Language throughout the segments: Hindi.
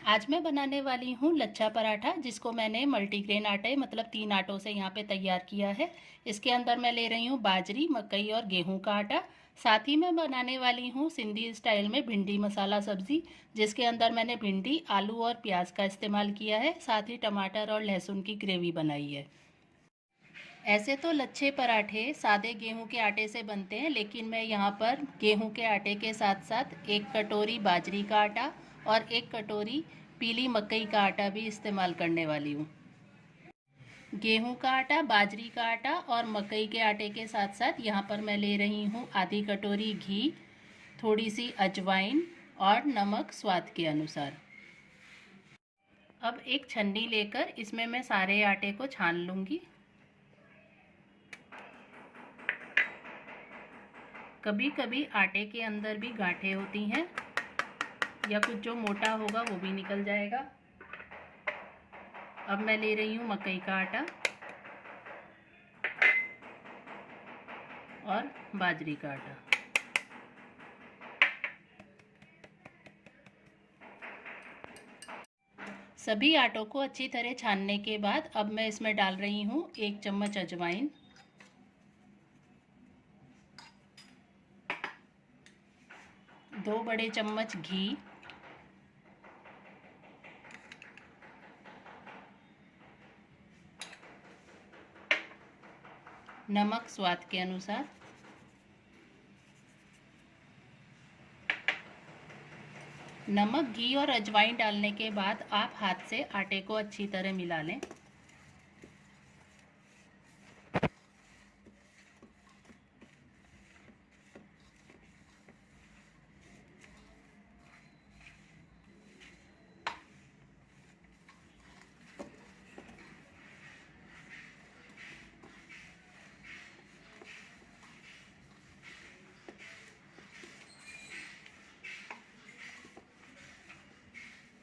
आज मैं बनाने वाली हूँ लच्छा पराठा, जिसको मैंने मल्टीग्रेन आटे मतलब 3 आटों से यहाँ पे तैयार किया है। इसके अंदर मैं ले रही हूँ बाजरी, मकई और गेहूं का आटा। साथ ही मैं बनाने वाली हूँ सिंधी स्टाइल में भिंडी मसाला सब्जी, जिसके अंदर मैंने भिंडी, आलू और प्याज का इस्तेमाल किया है। साथ ही टमाटर और लहसुन की ग्रेवी बनाई है। ऐसे तो लच्छे पराठे सादे गेहूं के आटे से बनते हैं, लेकिन मैं यहाँ पर गेहूं के आटे के साथ साथ 1 कटोरी बाजरी का आटा और 1 कटोरी पीली मकई का आटा भी इस्तेमाल करने वाली हूँ। गेहूं का आटा, बाजरी का आटा और मकई के आटे के साथ साथ यहाँ पर मैं ले रही हूँ आधी कटोरी घी, थोड़ी सी अजवाइन और नमक स्वाद के अनुसार। अब एक छन्नी लेकर इसमें मैं सारे आटे को छान लूँगी। कभी कभी आटे के अंदर भी गांठें होती हैं या कुछ जो मोटा होगा वो भी निकल जाएगा। अब मैं ले रही हूँ मकई का आटा और बाजरी का आटा। सभी आटों को अच्छी तरह छानने के बाद अब मैं इसमें डाल रही हूँ 1 चम्मच अजवाइन, 2 बड़े चम्मच घी, नमक स्वाद के अनुसार, नमक, घी और अजवाइन डालने के बाद आप हाथ से आटे को अच्छी तरह मिला लें।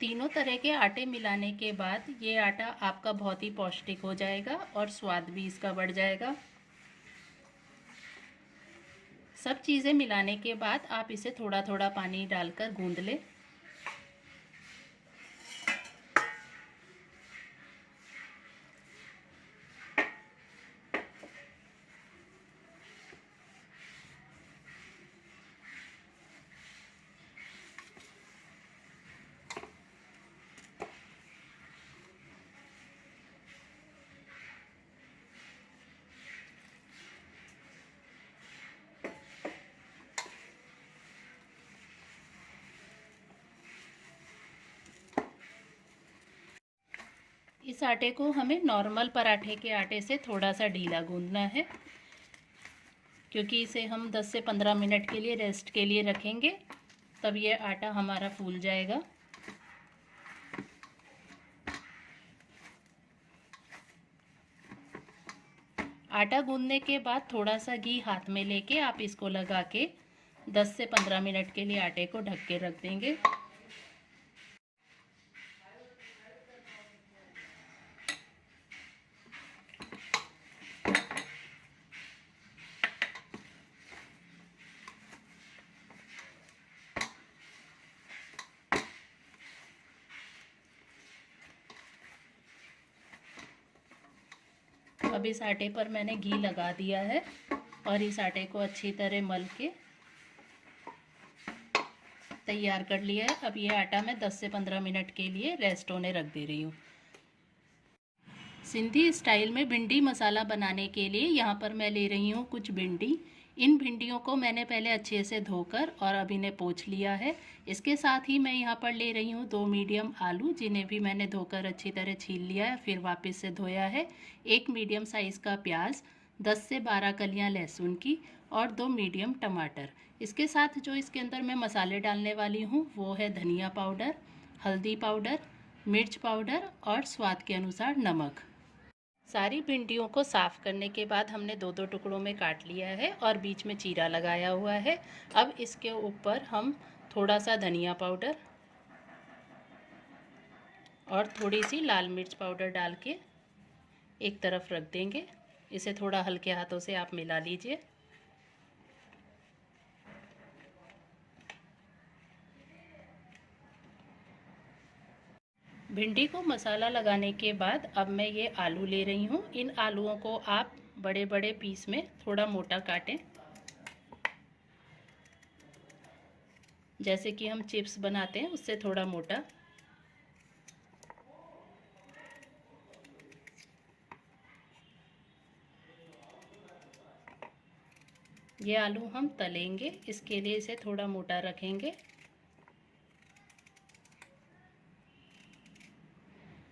तीनों तरह के आटे मिलाने के बाद ये आटा आपका बहुत ही पौष्टिक हो जाएगा और स्वाद भी इसका बढ़ जाएगा। सब चीज़ें मिलाने के बाद आप इसे थोड़ा थोड़ा पानी डालकर गूंद लें। इस आटे को हमें नॉर्मल पराठे के आटे से थोड़ा सा ढीला गूंदना है, क्योंकि इसे हम 10 से 15 मिनट के लिए रेस्ट के लिए रखेंगे, तब ये आटा हमारा फूल जाएगा। आटा गूंदने के बाद थोड़ा सा घी हाथ में लेके आप इसको लगा के 10 से 15 मिनट के लिए आटे को ढक के रख देंगे। अब इस आटे पर मैंने घी लगा दिया है और इस आटे को अच्छी तरह मल के तैयार कर लिया है। अब ये आटा मैं 10 से 15 मिनट के लिए रेस्ट होने रख दे रही हूँ। सिंधी स्टाइल में भिंडी मसाला बनाने के लिए यहाँ पर मैं ले रही हूँ कुछ भिंडी। इन भिंडियों को मैंने पहले अच्छे से धोकर और अब इन्हें पोंछ लिया है। इसके साथ ही मैं यहाँ पर ले रही हूँ 2 मीडियम आलू, जिन्हें भी मैंने धोकर अच्छी तरह छील लिया है, फिर वापस से धोया है। 1 मीडियम साइज़ का प्याज, 10 से 12 कलियाँ लहसुन की और 2 मीडियम टमाटर। इसके साथ जो इसके अंदर मैं मसाले डालने वाली हूँ वो है धनिया पाउडर, हल्दी पाउडर, मिर्च पाउडर और स्वाद के अनुसार नमक। सारी भिंडियों को साफ़ करने के बाद हमने 2-2 टुकड़ों में काट लिया है और बीच में चीरा लगाया हुआ है। अब इसके ऊपर हम थोड़ा सा धनिया पाउडर और थोड़ी सी लाल मिर्च पाउडर डाल के एक तरफ रख देंगे। इसे थोड़ा हल्के हाथों से आप मिला लीजिए। भिंडी को मसाला लगाने के बाद अब मैं ये आलू ले रही हूँ। इन आलूओं को आप बड़े बड़े पीस में थोड़ा मोटा काटें, जैसे कि हम चिप्स बनाते हैं उससे थोड़ा मोटा। ये आलू हम तलेंगे, इसके लिए इसे थोड़ा मोटा रखेंगे।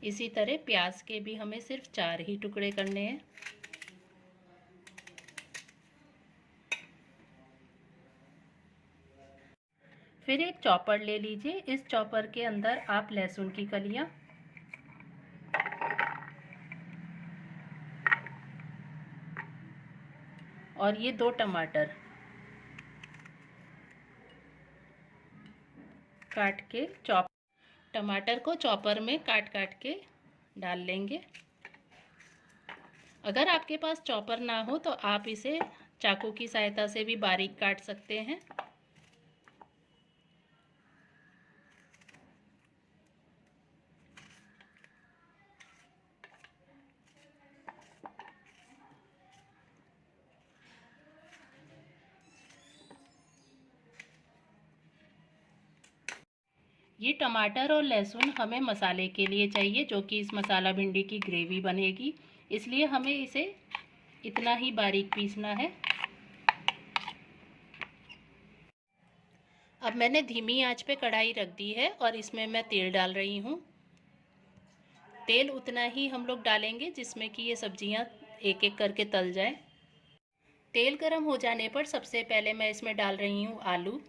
इसी तरह प्याज के भी हमें सिर्फ 4 ही टुकड़े करने हैं। फिर एक चॉपर ले लीजिए। इस चॉपर के अंदर आप लहसुन की कलियां, और ये 2 टमाटर काट के टमाटर को चॉपर में काट काट के डाल लेंगे। अगर आपके पास चॉपर ना हो तो आप इसे चाकू की सहायता से भी बारीक काट सकते हैं। ये टमाटर और लहसुन हमें मसाले के लिए चाहिए, जो कि इस मसाला भिंडी की ग्रेवी बनेगी, इसलिए हमें इसे इतना ही बारीक पीसना है। अब मैंने धीमी आंच पे कढ़ाई रख दी है और इसमें मैं तेल डाल रही हूँ। तेल उतना ही हम लोग डालेंगे जिसमें कि ये सब्जियाँ एक एक करके तल जाए। तेल गर्म हो जाने पर सबसे पहले मैं इसमें डाल रही हूँ आलू।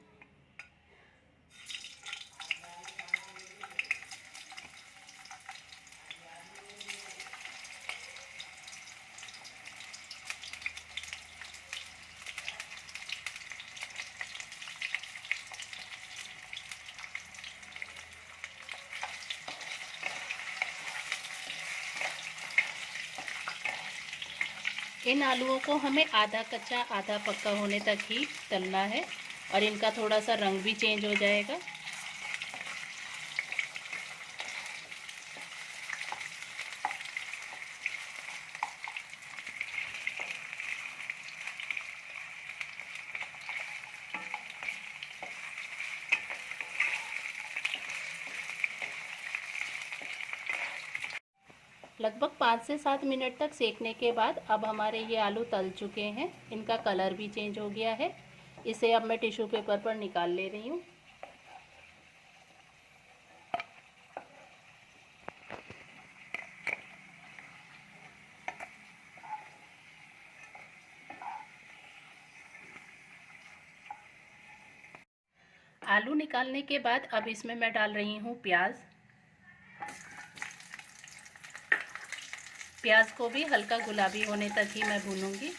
इन आलूओं को हमें आधा कच्चा आधा पक्का होने तक ही तलना है और इनका थोड़ा सा रंग भी चेंज हो जाएगा। लगभग 5 से 7 मिनट तक सेकने के बाद अब हमारे ये आलू तल चुके हैं। इनका कलर भी चेंज हो गया है। इसे अब मैं टिश्यू पेपर पर निकाल ले रही हूँ। आलू निकालने के बाद अब इसमें मैं डाल रही हूँ प्याज। प्याज को भी हल्का गुलाबी होने तक ही मैं भूनूंगी।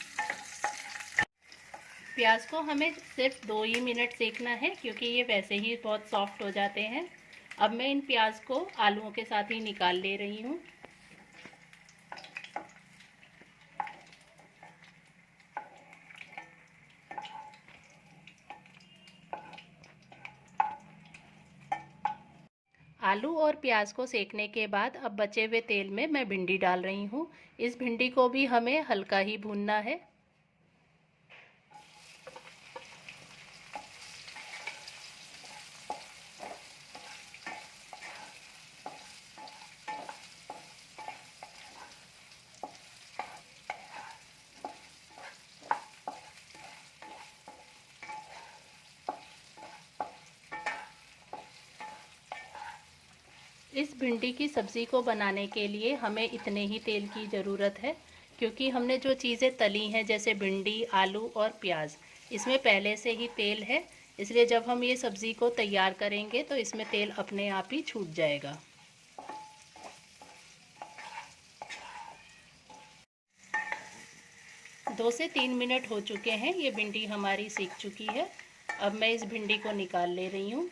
प्याज को हमें सिर्फ 2 ही मिनट सेकना है, क्योंकि ये वैसे ही बहुत सॉफ्ट हो जाते हैं। अब मैं इन प्याज को आलूओं के साथ ही निकाल ले रही हूँ। आलू और प्याज को सेकने के बाद अब बचे हुए तेल में मैं भिंडी डाल रही हूँ। इस भिंडी को भी हमें हल्का ही भूनना है। इस भिंडी की सब्ज़ी को बनाने के लिए हमें इतने ही तेल की ज़रूरत है, क्योंकि हमने जो चीज़ें तली हैं जैसे भिंडी, आलू और प्याज, इसमें पहले से ही तेल है। इसलिए जब हम ये सब्ज़ी को तैयार करेंगे तो इसमें तेल अपने आप ही छूट जाएगा। दो से 3 मिनट हो चुके हैं। ये भिंडी हमारी सीख चुकी है। अब मैं इस भिंडी को निकाल ले रही हूँ।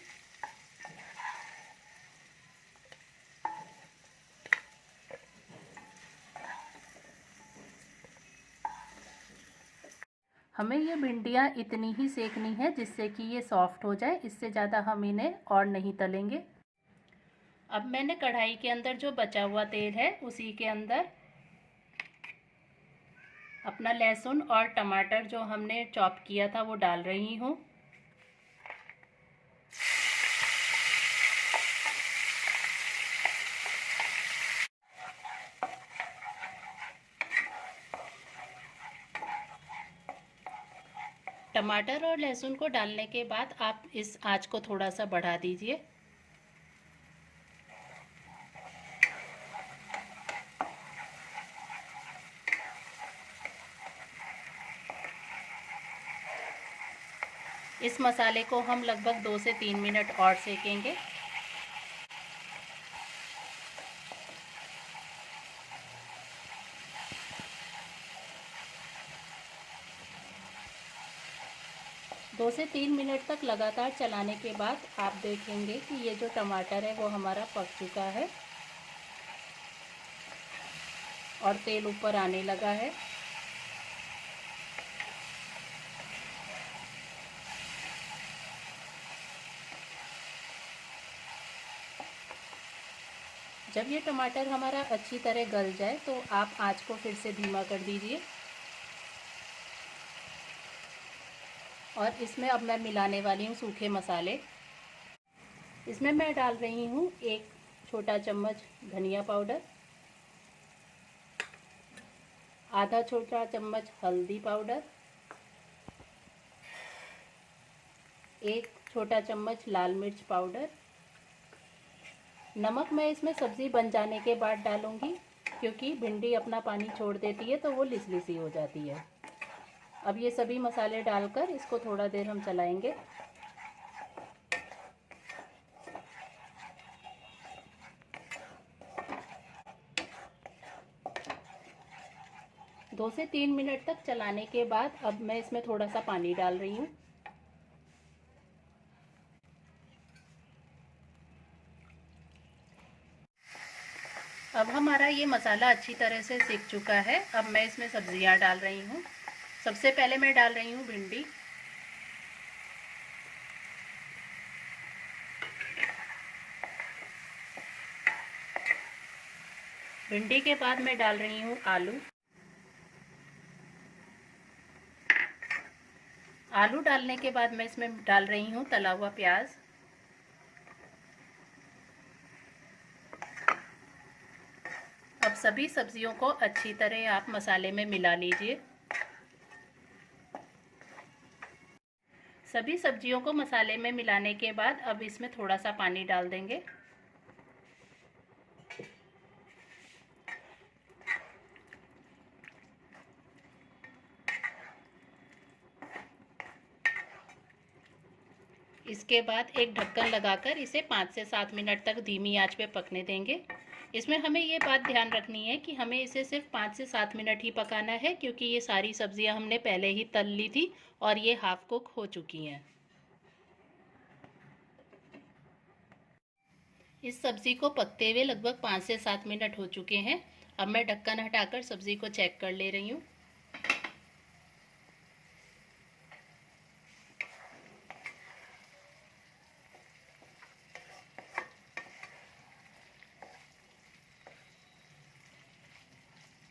हमें ये भिंडियाँ इतनी ही सेकनी है जिससे कि ये सॉफ्ट हो जाए। इससे ज़्यादा हम इन्हें और नहीं तलेंगे। अब मैंने कढ़ाई के अंदर जो बचा हुआ तेल है उसी के अंदर अपना लहसुन और टमाटर जो हमने चॉप किया था वो डाल रही हूँ। टमाटर और लहसुन को डालने के बाद आप इस आंच को थोड़ा सा बढ़ा दीजिए। इस मसाले को हम लगभग 2 से 3 मिनट और सेकेंगे। दो से 3 मिनट तक लगातार चलाने के बाद आप देखेंगे कि ये जो टमाटर है वो हमारा पक चुका है और तेल ऊपर आने लगा है। जब ये टमाटर हमारा अच्छी तरह गल जाए तो आप आंच को फिर से धीमा कर दीजिए और इसमें अब मैं मिलाने वाली हूँ सूखे मसाले। इसमें मैं डाल रही हूँ 1 छोटा चम्मच धनिया पाउडर, आधा छोटा चम्मच हल्दी पाउडर, 1 छोटा चम्मच लाल मिर्च पाउडर। नमक मैं इसमें सब्ज़ी बन जाने के बाद डालूँगी क्योंकि भिंडी अपना पानी छोड़ देती है तो वो लिसी लिसी हो जाती है। अब ये सभी मसाले डालकर इसको थोड़ा देर हम चलाएंगे। दो से 3 मिनट तक चलाने के बाद अब मैं इसमें थोड़ा सा पानी डाल रही हूँ। अब हमारा ये मसाला अच्छी तरह से सीख चुका है। अब मैं इसमें सब्जियां डाल रही हूँ। सबसे पहले मैं डाल रही हूँ भिंडी, भिंडी के बाद मैं डाल रही हूँ आलू, आलू डालने के बाद मैं इसमें डाल रही हूँ तला हुआ प्याज, अब सभी सब्जियों को अच्छी तरह आप मसाले में मिला लीजिए। सभी सब्जियों को मसाले में मिलाने के बाद अब इसमें थोड़ा सा पानी डाल देंगे। इसके बाद एक ढक्कन लगाकर इसे 5 से 7 मिनट तक धीमी आंच पे पकने देंगे। इसमें हमें ये बात ध्यान रखनी है कि हमें इसे सिर्फ 5 से 7 मिनट ही पकाना है क्योंकि ये सारी सब्जियां हमने पहले ही तल ली थी और ये हाफ कुक हो चुकी हैं। इस सब्ज़ी को पकते हुए लगभग 5 से 7 मिनट हो चुके हैं। अब मैं ढक्कन हटाकर सब्ज़ी को चेक कर ले रही हूँ।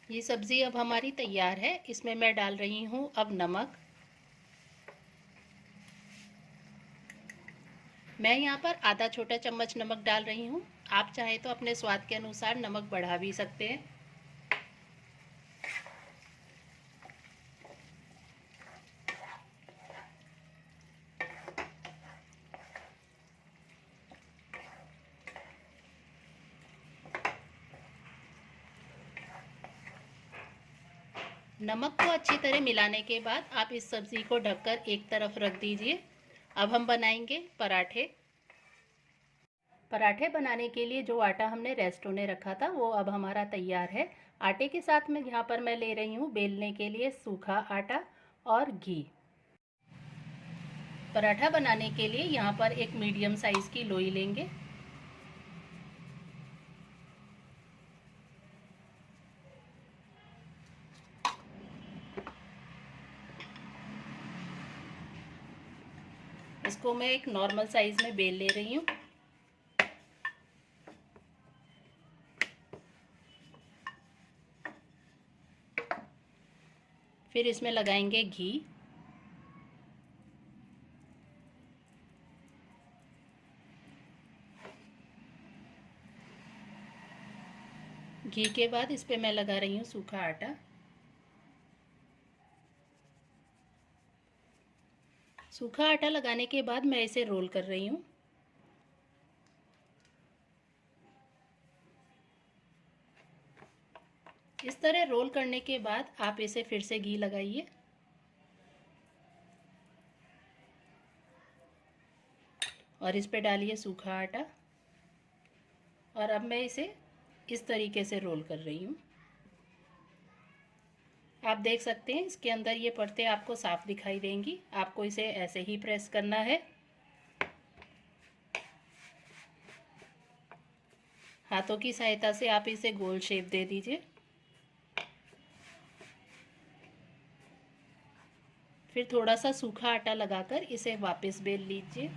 ये सब्ज़ी अब हमारी तैयार है। इसमें मैं डाल रही हूँ अब नमक। मैं यहाँ पर आधा छोटा चम्मच नमक डाल रही हूँ। आप चाहे तो अपने स्वाद के अनुसार नमक बढ़ा भी सकते हैं। नमक को अच्छी तरह मिलाने के बाद आप इस सब्ज़ी को ढककर एक तरफ रख दीजिए। अब हम बनाएंगे पराठे। पराठे बनाने के लिए जो आटा हमने रेस्टो ने रखा था वो अब हमारा तैयार है। आटे के साथ में यहाँ पर मैं ले रही हूँ बेलने के लिए सूखा आटा और घी। पराठा बनाने के लिए यहाँ पर एक मीडियम साइज़ की लोई लेंगे। इसको मैं एक नॉर्मल साइज़ में बेल ले रही हूँ। फिर इसमें लगाएंगे घी। घी के बाद इस पे मैं लगा रही हूँ सूखा आटा। सूखा आटा लगाने के बाद मैं इसे रोल कर रही हूँ। इस तरह रोल करने के बाद आप इसे फिर से घी लगाइए। और इस पे डालिए सूखा आटा। और अब मैं इसे इस तरीके से रोल कर रही हूँ। आप देख सकते हैं इसके अंदर ये परतें आपको साफ दिखाई देंगी। आपको इसे ऐसे ही प्रेस करना है। हाथों की सहायता से आप इसे गोल शेप दे दीजिए। फिर थोड़ा सा सूखा आटा लगाकर इसे वापस बेल लीजिए।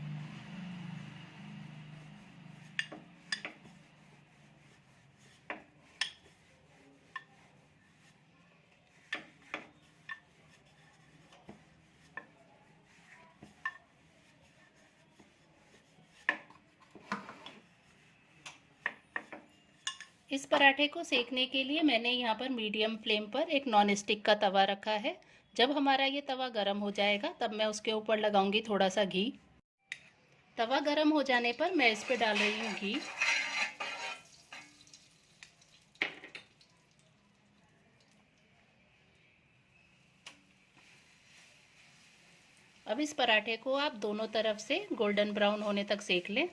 इस पराठे को सेकने के लिए मैंने यहाँ पर मीडियम फ्लेम पर एक नॉन स्टिक का तवा रखा है। जब हमारा ये तवा गर्म हो जाएगा तब मैं उसके ऊपर लगाऊंगी थोड़ा सा घी। तवा गर्म हो जाने पर मैं इस पे डाल रही हूँ घी। अब इस पराठे को आप दोनों तरफ से गोल्डन ब्राउन होने तक सेक लें।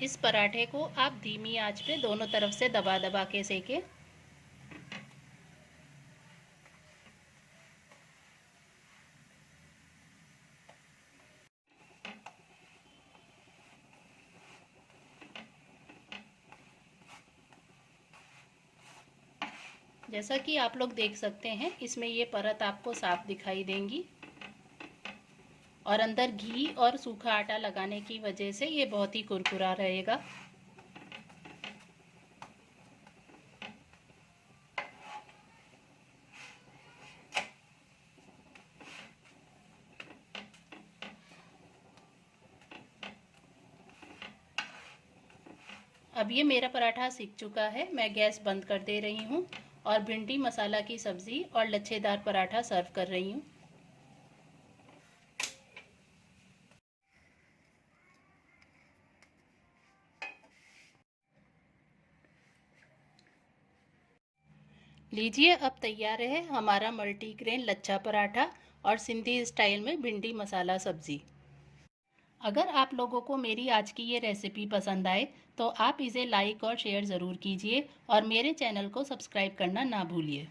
इस पराठे को आप धीमी आंच पे दोनों तरफ से दबा दबा के सेकें। जैसा कि आप लोग देख सकते हैं इसमें ये परत आपको साफ दिखाई देंगी और अंदर घी और सूखा आटा लगाने की वजह से ये बहुत ही कुरकुरा रहेगा। अब ये मेरा पराठा सिक चुका है। मैं गैस बंद कर दे रही हूँ और भिंडी मसाला की सब्ज़ी और लच्छेदार पराठा सर्व कर रही हूँ। लीजिए अब तैयार है हमारा मल्टीग्रेन लच्छा पराठा और सिंधी स्टाइल में भिंडी मसाला सब्ज़ी। अगर आप लोगों को मेरी आज की ये रेसिपी पसंद आए तो आप इसे लाइक और शेयर ज़रूर कीजिए और मेरे चैनल को सब्सक्राइब करना ना भूलिए।